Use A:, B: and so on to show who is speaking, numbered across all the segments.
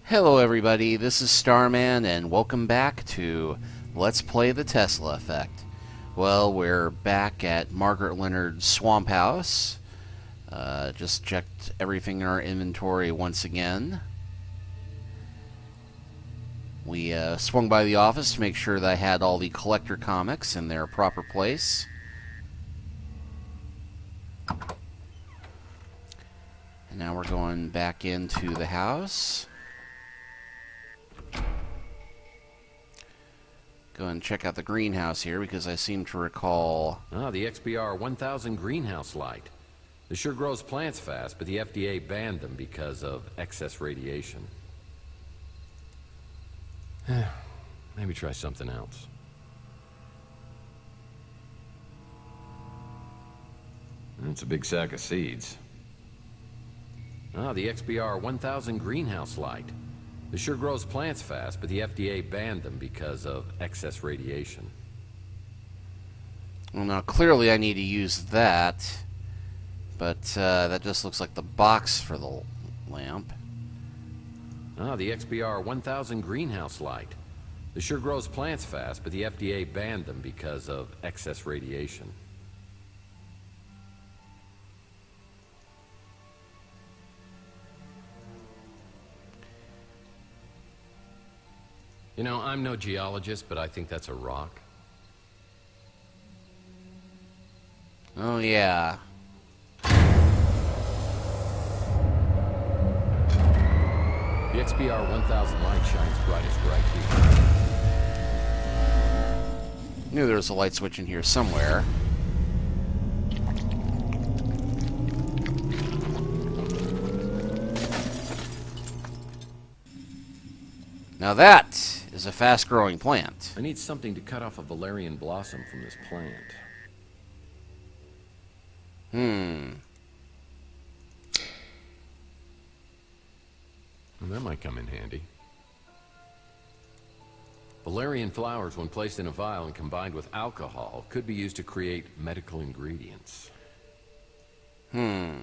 A: Hello everybody, this is Starman, and welcome back to Let's Play the Tesla Effect. Well, we're back at Margaret Leonard's swamp house. Just checked everything in our inventory once again. We swung by the office to make sure that I had all the collector comics in their proper place. And now we're going back into the house. Go and check out the greenhouse here, because I seem to recall...
B: Ah, the XBR 1000 greenhouse light. This sure grows plants fast, but the FDA banned them because of excess radiation. Maybe try something else. That's a big sack of seeds. Ah, the XBR 1000 greenhouse light. This sure grows plants fast, but the FDA banned them because of excess radiation.
A: Well, now clearly I need to use that, but that just looks like the box for the lamp.
B: Ah, the XBR 1000 greenhouse light. This sure grows plants fast, but the FDA banned them because of excess radiation. You know, I'm no geologist, but I think that's a rock.
A: Oh, yeah.
B: The XBR 1000 light shines brightest right here.
A: Knew there was a light switch in here somewhere. Now that is a fast-growing plant.
B: I need something to cut off a valerian blossom from this plant. Well, that might come in handy. Valerian flowers, when placed in a vial and combined with alcohol, could be used to create medical ingredients.
C: I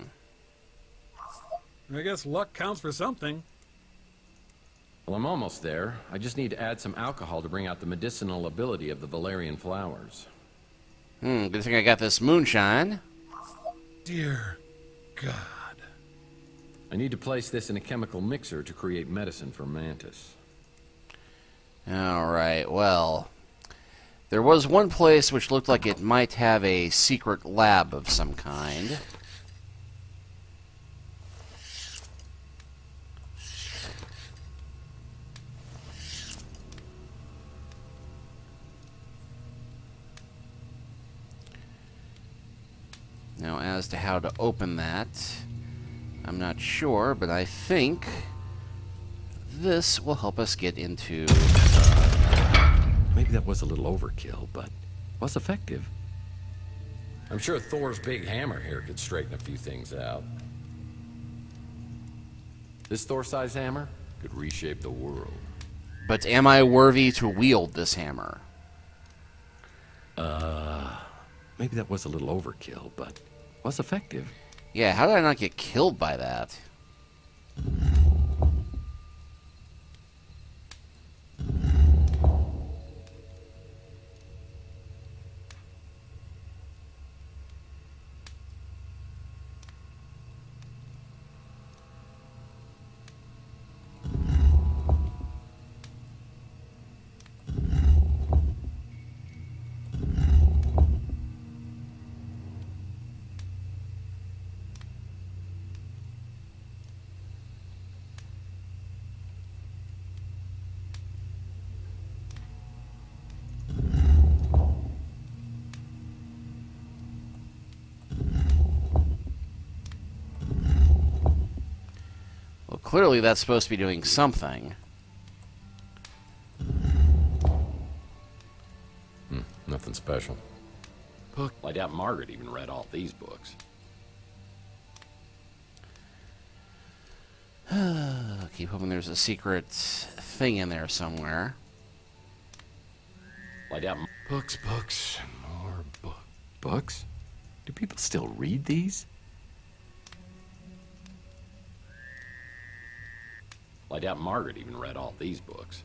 C: guess luck counts for something.
B: Well, I'm almost there. I just need to add some alcohol to bring out the medicinal ability of the valerian flowers.
A: Good thing I got this moonshine.
C: Dear God.
B: I need to place this in a chemical mixer to create medicine for Mantus.
A: Alright, well... there was one place which looked like it might have a secret lab of some kind. Now, as to how to open that, I'm not sure, but I think this will help us get into...
B: Maybe that was a little overkill, but was effective. I'm sure Thor's big hammer here could straighten a few things out. This Thor-sized hammer could reshape the world.
A: But am I worthy to wield this hammer?
B: Maybe that was a little overkill, but was effective.
A: Yeah, how did I not get killed by that? Clearly that's supposed to be doing something.
B: Nothing special. Well, I doubt Margaret even read all these books.
A: Keep hoping there's a secret thing in there somewhere.
B: Lie down. Books, books, more books? Do people still read these? Well, I doubt Margaret even read all these books.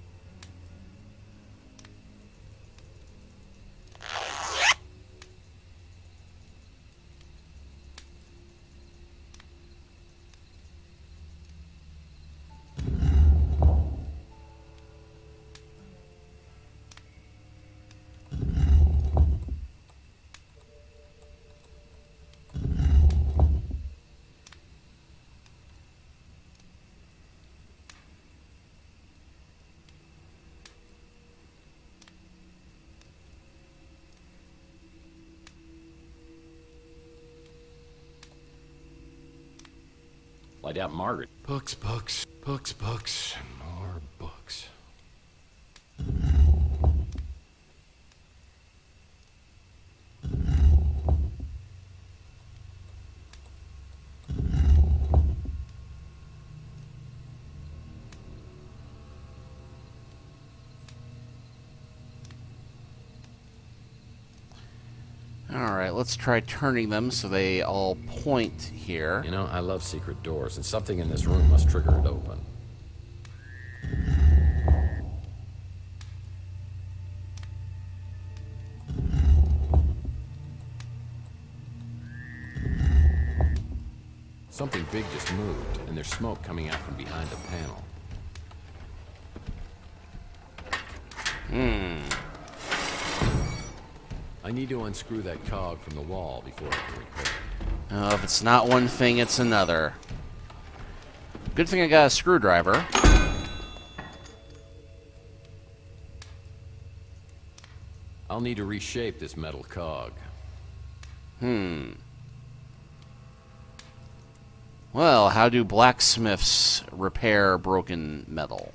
B: Well, I doubt Margaret.
D: Books, books, books, books, and more books.
A: Alright, let's try turning them so they all point here.
B: You know, I love secret doors, and something in this room must trigger it open. Something big just moved, and there's smoke coming out from behind the panel. I need to unscrew that cog from the wall before I can repair it.
A: Oh, if it's not one thing, it's another. Good thing I got a screwdriver.
B: I'll need to reshape this metal cog.
A: Well, how do blacksmiths repair broken metal?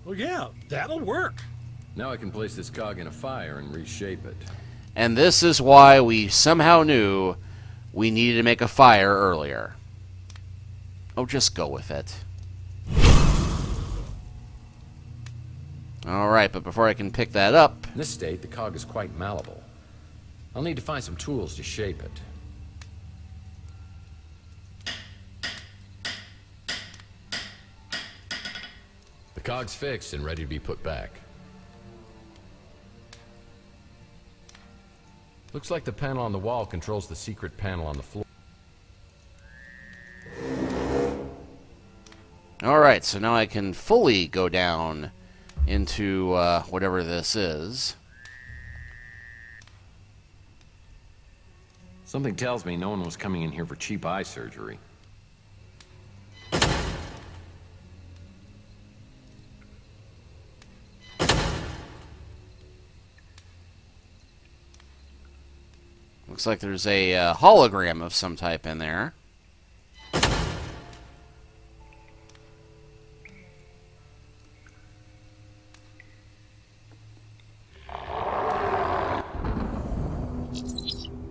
C: Well, yeah, that'll work.
B: Now I can place this cog in a fire and reshape it.
A: And this is why we somehow knew we needed to make a fire earlier. Oh, just go with it. Alright, but before I can pick that up...
B: In this state, the cog is quite malleable. I'll need to find some tools to shape it. The cog's fixed and ready to be put back. Looks like the panel on the wall controls the secret panel on the floor.
A: Alright, so now I can fully go down into whatever this is.
B: Something tells me no one was coming in here for cheap eye surgery.
A: Looks like there's a hologram of some type in there.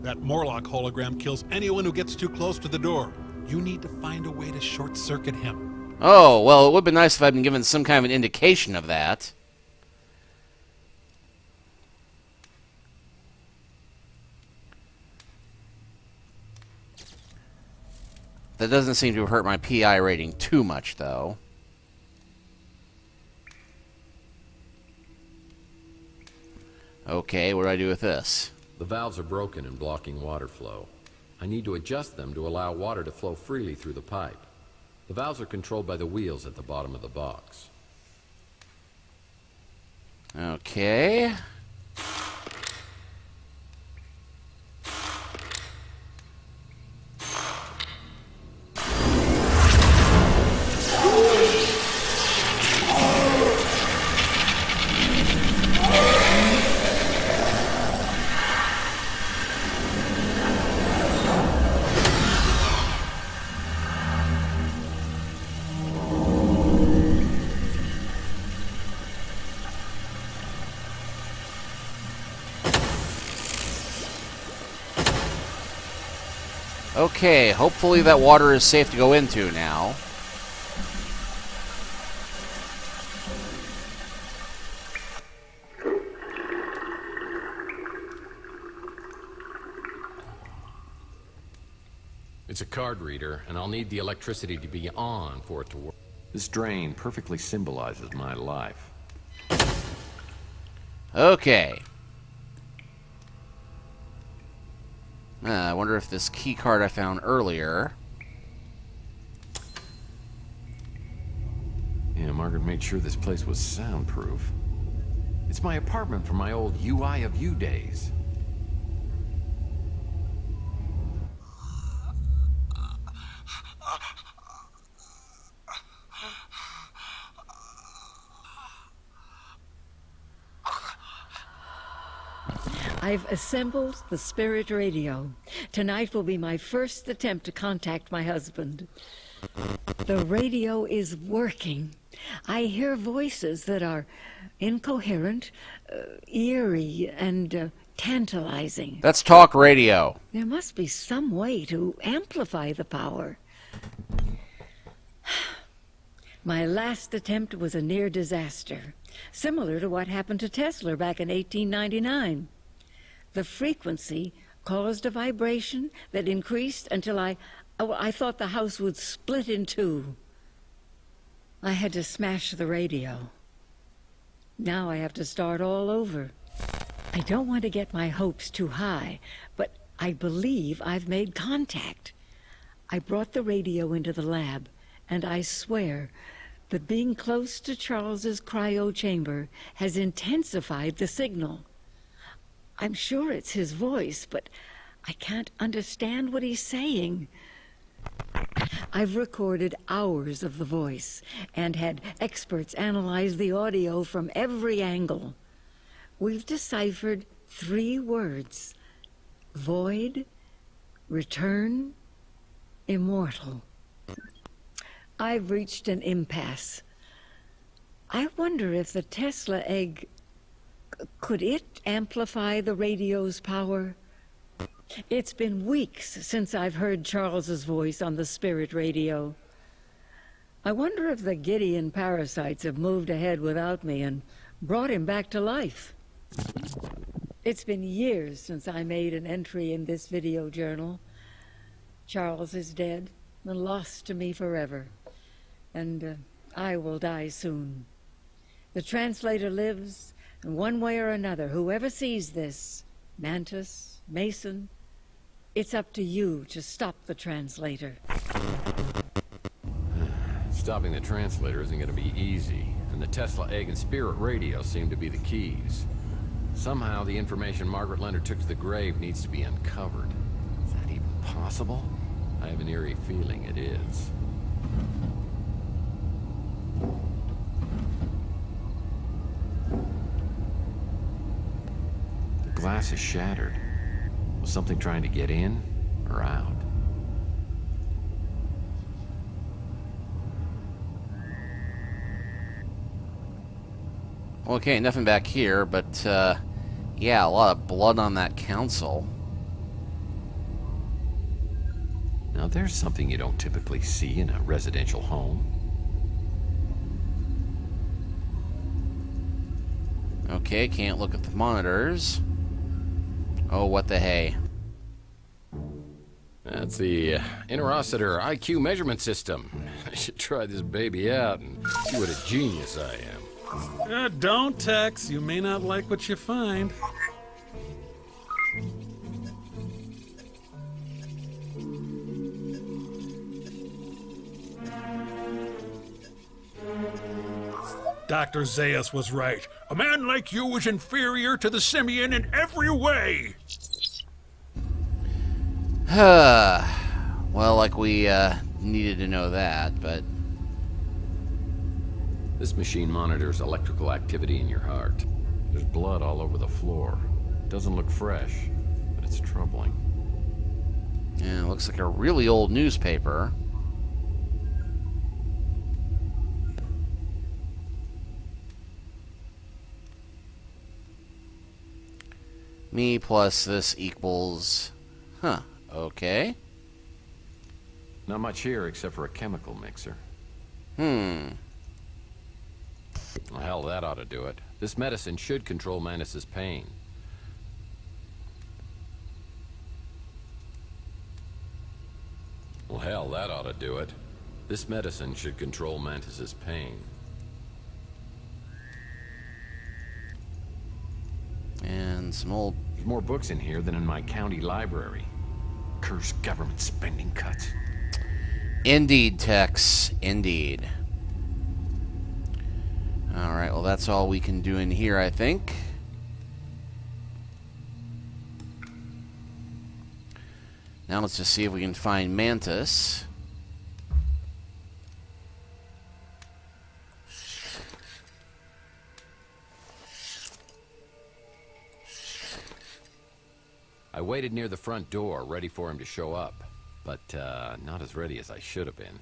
C: That Morlock hologram kills anyone who gets too close to the door. You need to find a way to short-circuit him.
A: Oh, well, it would be nice if I'd been given some kind of an indication of that. That doesn't seem to have hurt my PI rating too much, though. Okay, what do I do with this?
B: The valves are broken and blocking water flow. I need to adjust them to allow water to flow freely through the pipe. The valves are controlled by the wheels at the bottom of the box.
A: Okay. Okay, hopefully that water is safe to go into now.
B: It's a card reader, and I'll need the electricity to be on for it to work. This drain perfectly symbolizes my life.
A: Okay. I wonder if this key card I found earlier...
B: Yeah, Margaret made sure this place was soundproof. It's my apartment from my old UI of U days.
E: I've assembled the spirit radio. Tonight will be my first attempt to contact my husband. The radio is working. I hear voices that are incoherent, eerie, and tantalizing.
A: That's talk radio.
E: There must be some way to amplify the power. My last attempt was a near disaster, similar to what happened to Tesla back in 1899. The frequency caused a vibration that increased until I thought the house would split in two. I had to smash the radio. Now I have to start all over. I don't want to get my hopes too high, but I believe I've made contact. I brought the radio into the lab, and I swear that being close to Charles's cryo chamber has intensified the signal. I'm sure it's his voice, but I can't understand what he's saying. I've recorded hours of the voice and had experts analyze the audio from every angle. We've deciphered 3 words: void, return, immortal. I've reached an impasse. I wonder if the Tesla egg... could it amplify the radio's power? It's been weeks since I've heard Charles's voice on the spirit radio. I wonder if the Gideon parasites have moved ahead without me and brought him back to life. It's been years since I made an entry in this video journal. Charles is dead and lost to me forever, and I will die soon. The translator lives, and one way or another, whoever sees this, Mantus, Mason, it's up to you to stop the translator.
B: Stopping the translator isn't going to be easy, and the Tesla egg and spirit radio seem to be the keys. Somehow the information Margaret Leonard took to the grave needs to be uncovered. Is that even possible? I have an eerie feeling it is. The glass is shattered. Was something trying to get in or out?
A: Okay, nothing back here, but, yeah, a lot of blood on that console.
B: Now, there's something you don't typically see in a residential home.
A: Okay, can't look at the monitors. Oh, what the hey.
B: That's the interocitor IQ measurement system. I should try this baby out and see what a genius I am.
C: Don't text. You may not like what you find. Dr. Zaius was right. A man like you is inferior to the simian in every way.
A: Well, like we needed to know that, but...
B: This machine monitors electrical activity in your heart. There's blood all over the floor. Doesn't look fresh, but it's troubling.
A: Yeah, it looks like a really old newspaper. Me plus this equals... Huh, okay.
B: Not much here except for a chemical mixer.
A: Hmm.
B: Well, hell, that ought to do it. This medicine should control Mantus's pain. Well, hell, that ought to do it. This medicine should control Mantus's pain.
A: And some old...
B: There's more books in here than in my county library. Cursed government spending cuts.
A: Indeed, Tex. Indeed. Alright, well that's all we can do in here, I think. Now let's just see if we can find Mantus.
B: I waited near the front door, ready for him to show up. But, not as ready as I should have been.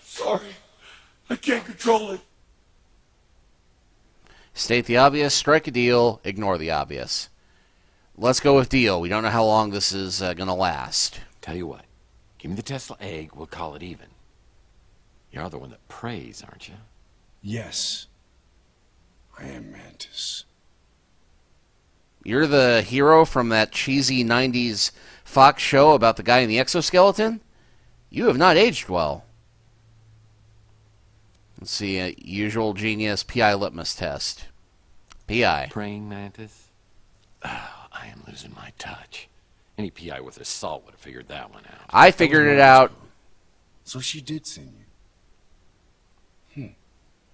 F: Sorry. I can't control it.
A: State the obvious, strike a deal, ignore the obvious. Let's go with deal. We don't know how long this is going to last.
D: Tell you what, give me the Tesla egg, we'll call it even. You're the one that prays, aren't you?
F: Yes. I am Mantus.
A: You're the hero from that cheesy 90s Fox show about the guy in the exoskeleton? You have not aged well. Let's see, usual genius PI litmus test. PI.
D: Praying Mantis? Oh, I am losing my touch. Any PI with assault would have figured that one out.
A: I figured it out.
F: So she did send you.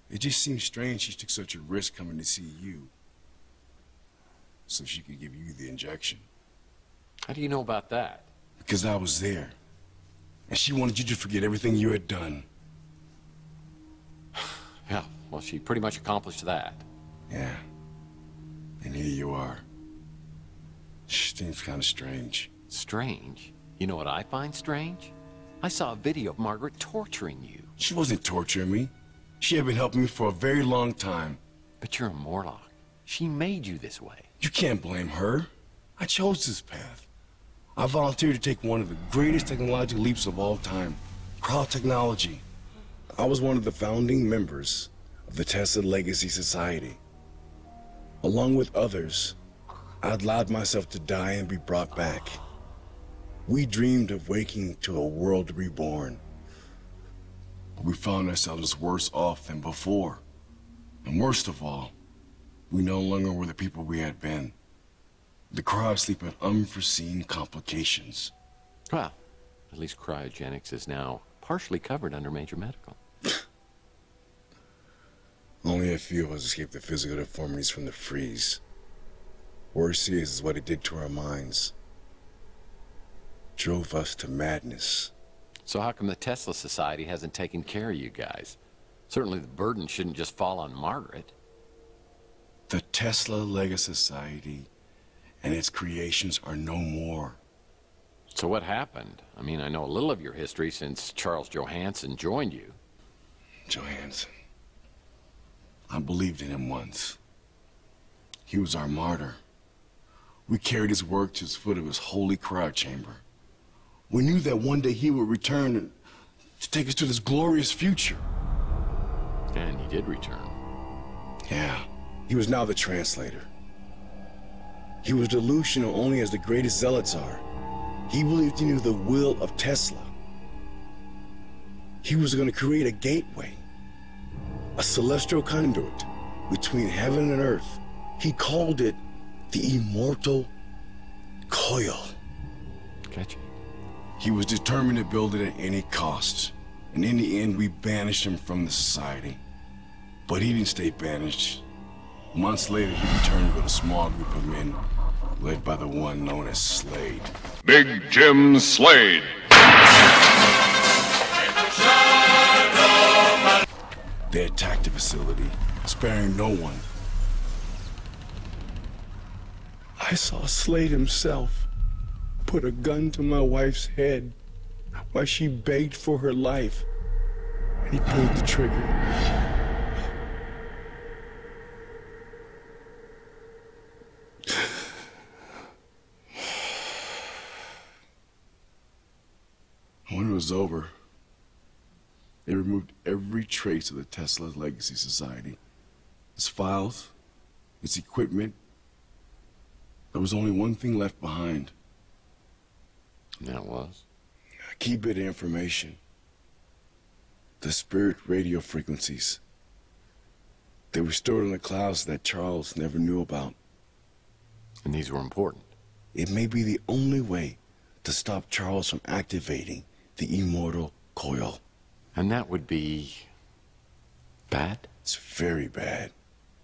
F: It just seems strange she took such a risk coming to see you. So she could give you the injection.
D: How do you know about that?
F: Because I was there. And she wanted you to forget everything you had done.
D: Yeah, well, she pretty much accomplished that.
F: Yeah. And here you are. Seems kind of strange.
D: Strange? You know what I find strange? I saw a video of Margaret torturing you.
F: She wasn't torturing me. She had been helping me for a very long time.
D: But you're a Morlock. She made you this way.
F: You can't blame her. I chose this path. I volunteered to take one of the greatest technological leaps of all time. Crowd technology. I was one of the founding members of the Tesla Legacy Society. Along with others, I allowed myself to die and be brought back. We dreamed of waking to a world reborn. We found ourselves worse off than before. And worst of all, we no longer were the people we had been. The cryosleep had unforeseen complications.
D: Well, at least cryogenics is now partially covered under major medical.
F: Only a few of us escaped the physical deformities from the freeze. Worse is what it did to our minds. Drove us to madness.
D: So how come the Tesla Society hasn't taken care of you guys? Certainly the burden shouldn't just fall on Margaret.
F: The Tesla Legacy Society and its creations are no more.
D: So what happened? I mean, I know a little of your history since Charles Johansson joined you.
F: Johansson. I believed in him once. He was our martyr. We carried his work to the foot of his holy cryo chamber. We knew that one day he would return to take us to this glorious future.
D: And he did return.
F: Yeah, he was now the translator. He was delusional only as the greatest zealots are. He believed he knew the will of Tesla. He was going to create a gateway, a celestial conduit between heaven and earth. He called it the immortal coil.
D: Gotcha.
F: He was determined to build it at any cost. And in the end, we banished him from the society. But he didn't stay banished. Months later, he returned with a small group of men, led by the one known as Slade.
G: Big Jim Slade.
F: They attacked the facility, sparing no one. I saw Slade himself put a gun to my wife's head while she begged for her life, and he pulled the trigger. I wonder was over. They removed every trace of the Tesla Legacy Society. Its files, its equipment. There was only one thing left behind.
D: And that was?
F: A key bit of information. The spirit radio frequencies. They were stored in the clouds that Charles never knew about.
D: And these were important.
F: It may be the only way to stop Charles from activating the immortal coil.
D: And that would be... bad?
F: It's very bad.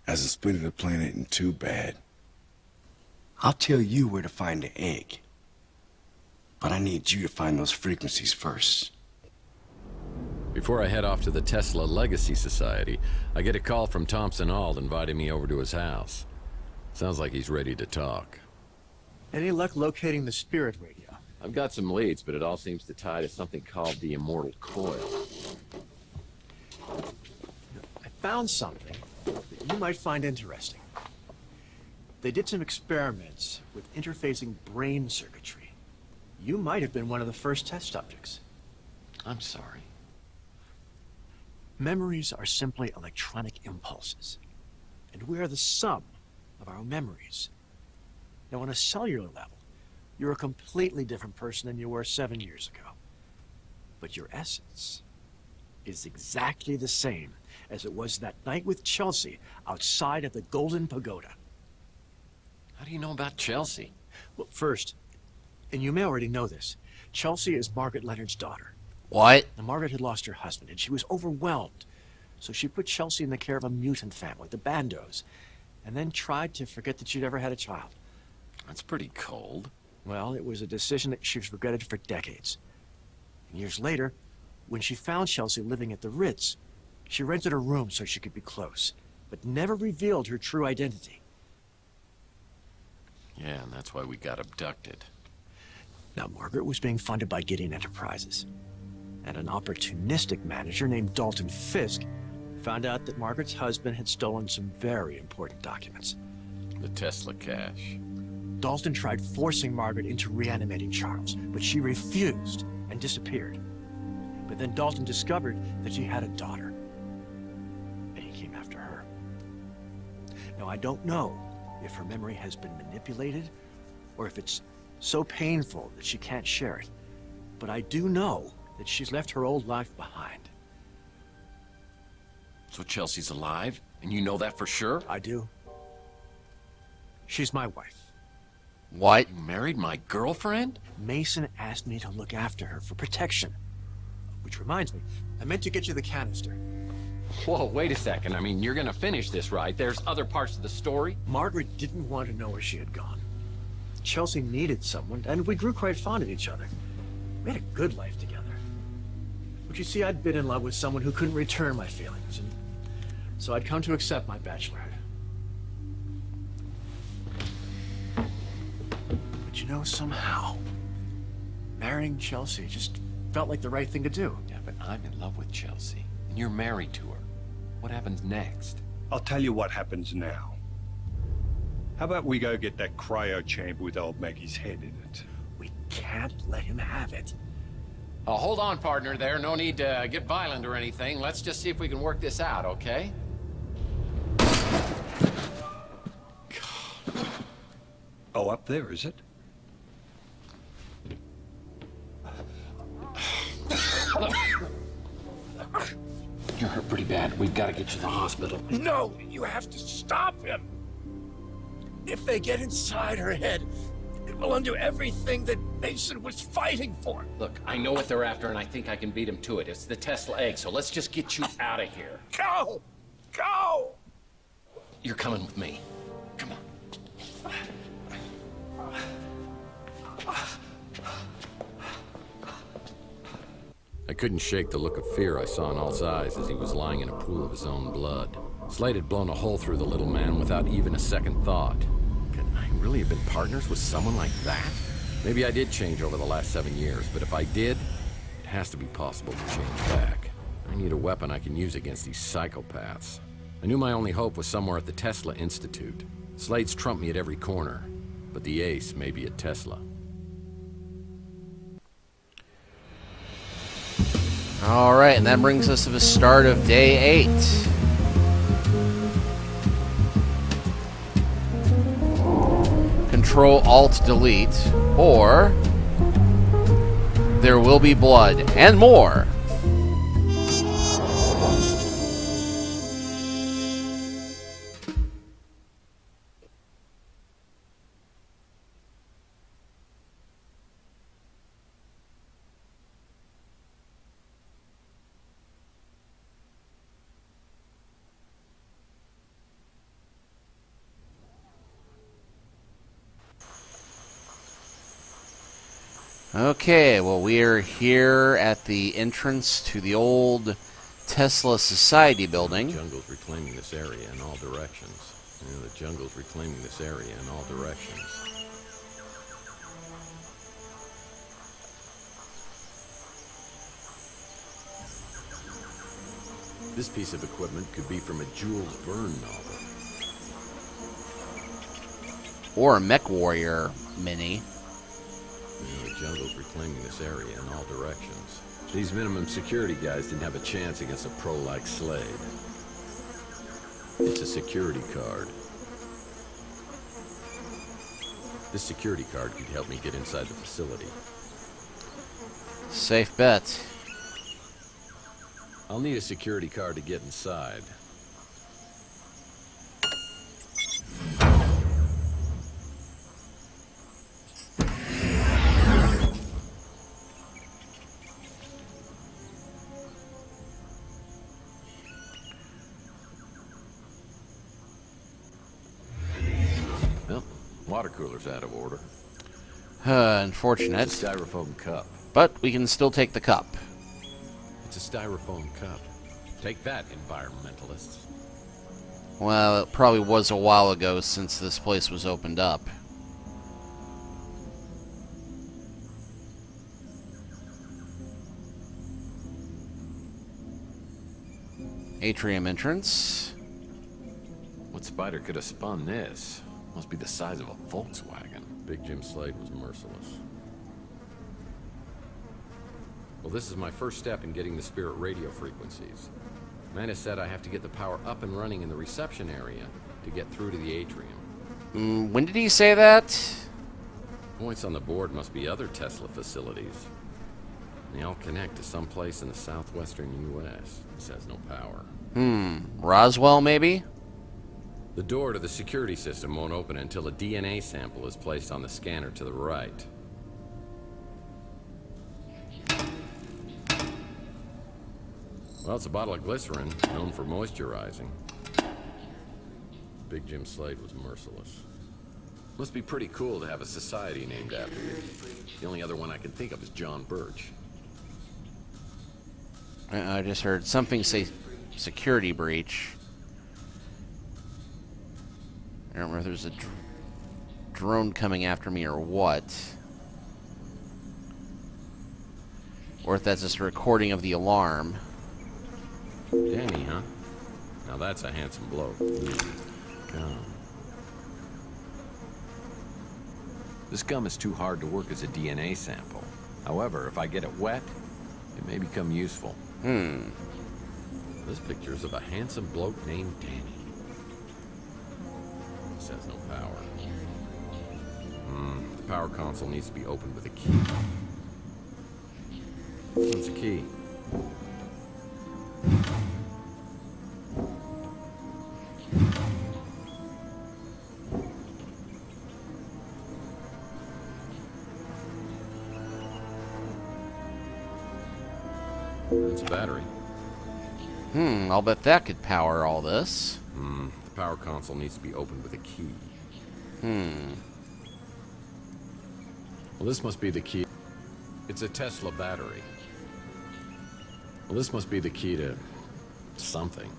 F: As in splitting the planet in two bad. I'll tell you where to find the egg. But I need you to find those frequencies first.
B: Before I head off to the Tesla Legacy Society, I get a call from Thompson Ault inviting me over to his house. Sounds like he's ready to talk.
H: Any luck locating the spirit radio?
B: I've got some leads, but it all seems to tie to something called the Immortal Coil.
H: I found something that you might find interesting. They did some experiments with interfacing brain circuitry. You might have been one of the first test subjects.
D: I'm sorry.
H: Memories are simply electronic impulses, and we are the sum of our memories. Now, on a cellular level, you're a completely different person than you were 7 years ago. But your essence is exactly the same as it was that night with Chelsee outside of the Golden Pagoda.
D: How do you know about Chelsee?
H: Well, first, and you may already know this, Chelsee is Margaret Leonard's daughter.
A: What?
H: Now, Margaret had lost her husband, and she was overwhelmed. So she put Chelsee in the care of a mutant family, the Bandos, and then tried to forget that she'd ever had a child.
D: That's pretty cold.
H: Well, it was a decision that she's regretted for decades. And years later, when she found Chelsee living at the Ritz, she rented a room so she could be close, but never revealed her true identity.
D: Yeah, and that's why we got abducted.
H: Now, Margaret was being funded by Gideon Enterprises, and an opportunistic manager named Dalton Fisk found out that Margaret's husband had stolen some very important documents.
D: The Tesla cache.
H: Dalton tried forcing Margaret into reanimating Charles, but she refused and disappeared. But then Dalton discovered that she had a daughter, and he came after her. Now, I don't know if her memory has been manipulated or if it's so painful that she can't share it, but I do know that she's left her old life behind.
D: So Chelsee's alive? And you know that for sure?
H: I do. She's my wife.
A: What?
D: You married my girlfriend?
H: Mason asked me to look after her for protection. Which reminds me, I meant to get you the canister.
B: Whoa, wait a second. I mean, you're gonna finish this, right? There's other parts of the story?
H: Margaret didn't want to know where she had gone. Chelsee needed someone, and we grew quite fond of each other. We had a good life together. But you see, I'd been in love with someone who couldn't return my feelings, and so I'd come to accept my bachelorhood. But you know, somehow, marrying Chelsee just felt like the right thing to do.
D: Yeah, but I'm in love with Chelsee, and you're married to her. What happens next?
I: I'll tell you what happens now. How about we go get that cryo chamber with old Maggie's head in it?
H: We can't let him have it.
B: Hold on, partner there. No need to get violent or anything. Let's just see if we can work this out, okay?
I: Oh, up there, is it?
D: You're hurt pretty bad. We've got to get you to the hospital.
H: No, you have to stop him. If they get inside her head, it will undo everything that Mason was fighting for.
B: Look, I know what they're after, and I think I can beat them to it. It's the Tesla egg, so let's just get you out of here.
H: Go! Go!
D: You're coming with me. Come on.
B: I couldn't shake the look of fear I saw in Alt's eyes as he was lying in a pool of his own blood. Slade had blown a hole through the little man without even a second thought. Could I really have been partners with someone like that? Maybe I did change over the last 7 years, but if I did, it has to be possible to change back. I need a weapon I can use against these psychopaths. I knew my only hope was somewhere at the Tesla Institute. Slade's trumped me at every corner, but the ace may be at Tesla.
A: Alright, and that brings us to the start of day 8. Control Alt Delete, or there will be blood and more. Okay, well, we are here at the entrance to the old Tesla Society building.
B: The jungle's reclaiming this area in all directions. Yeah, the jungle's reclaiming this area in all directions. This piece of equipment could be from a Jules Verne novel.
A: Or a Mech Warrior mini.
B: The jungle's reclaiming this area in all directions. These minimum security guys didn't have a chance against a pro like Slade. It's a security card. This security card could help me get inside the facility.
A: Safe bet.
B: I'll need a security card to get inside. Water cooler's out of order.
A: Unfortunate.
B: It's a styrofoam cup.
A: But we can still take the cup.
B: It's a styrofoam cup. Take that, environmentalists.
A: Well, it probably was a while ago since this place was opened up. Atrium entrance.
B: What spider could have spun this? Must be the size of a Volkswagen. Big Jim Slade was merciless. Well, this is my first step in getting the spirit radio frequencies. Mantus said I have to get the power up and running in the reception area to get through to the atrium.
A: When did he say that?
B: Points on the board must be other Tesla facilities. They all connect to some place in the southwestern U.S. This has no power.
A: Roswell, maybe?
B: The door to the security system won't open until a DNA sample is placed on the scanner to the right. Well, it's a bottle of glycerin, known for moisturizing. Big Jim Slade was merciless. Must be pretty cool to have a society named after you. The only other one I can think of is John Birch.
A: I just heard something say security breach. I don't remember if there's a drone coming after me or what. Or if that's just a recording of the alarm.
B: Danny, huh? Now that's a handsome bloke. Gum. This gum is too hard to work as a DNA sample. However, if I get it wet, it may become useful. This picture's of a handsome bloke named Danny. This has no power. The power console needs to be opened with a key. What's a key? It's a battery.
A: I'll bet that could power all this.
B: The power console needs to be opened with a key. Well, this must be the key. It's a Tesla battery. Well, this must be the key to something.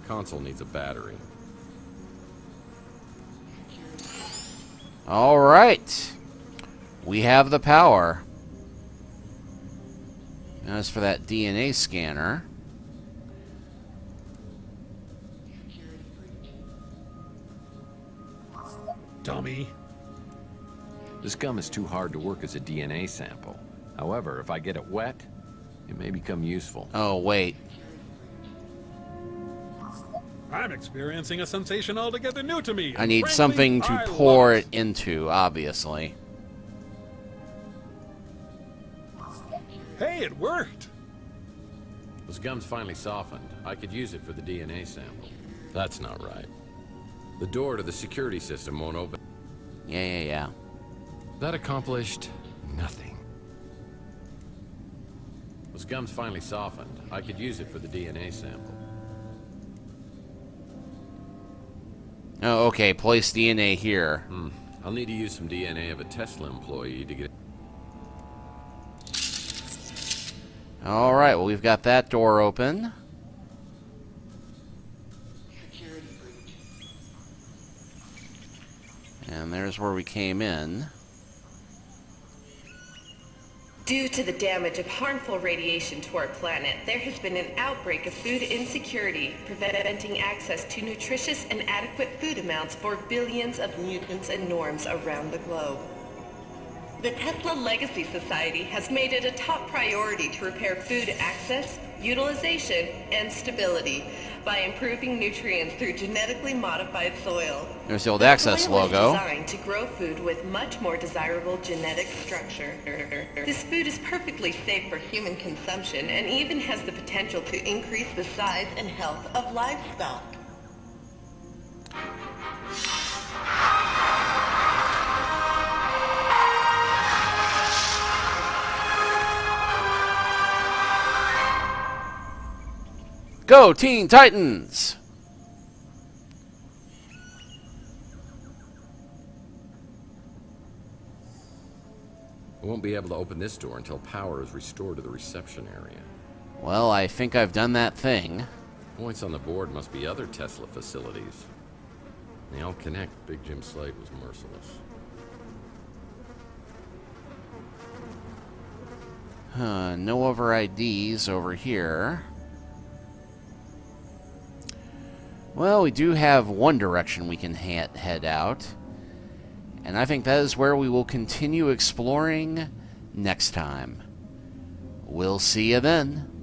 B: Console needs a battery.
A: All right. We have the power. As for that DNA scanner,
C: Dummy.
B: This gum is too hard to work as a DNA sample. However, if I get it wet, it may become useful.
A: Oh, wait.
C: I'm experiencing a sensation altogether new to me.
A: I need
C: Frankly,
A: something to
C: I
A: pour
C: love
A: it into, obviously.
C: Hey, it worked.
B: This gum's finally softened. I could use it for the DNA sample. That's not right. The door to the security system won't open.
A: Yeah.
B: That accomplished nothing. This gum's finally softened. I could use it for the DNA sample.
A: Oh, okay. Place DNA here.
B: I'll need to use some DNA of a Tesla employee to get it.
A: All right. Well, we've got that door open. And there's where we came in.
J: Due to the damage of harmful radiation to our planet, there has been an outbreak of food insecurity, preventing access to nutritious and adequate food amounts for billions of mutants and norms around the globe. The Tesla Legacy Society has made it a top priority to repair food access, utilization, and stability by improving nutrients through genetically modified soil.
A: There's the old Access
J: soil
A: logo.
J: is designed to grow food with much more desirable genetic structure. This food is perfectly safe for human consumption and even has the potential to increase the size and health of livestock.
A: Go, Teen Titans!
B: I won't be able to open this door until power is restored to the reception area.
A: Well, I think I've done that thing.
B: Points on the board must be other Tesla facilities. They all connect. Big Jim Slade was merciless.
A: No other IDs over here. Well, we do have one direction we can head out. And I think that is where we will continue exploring next time. We'll see you then.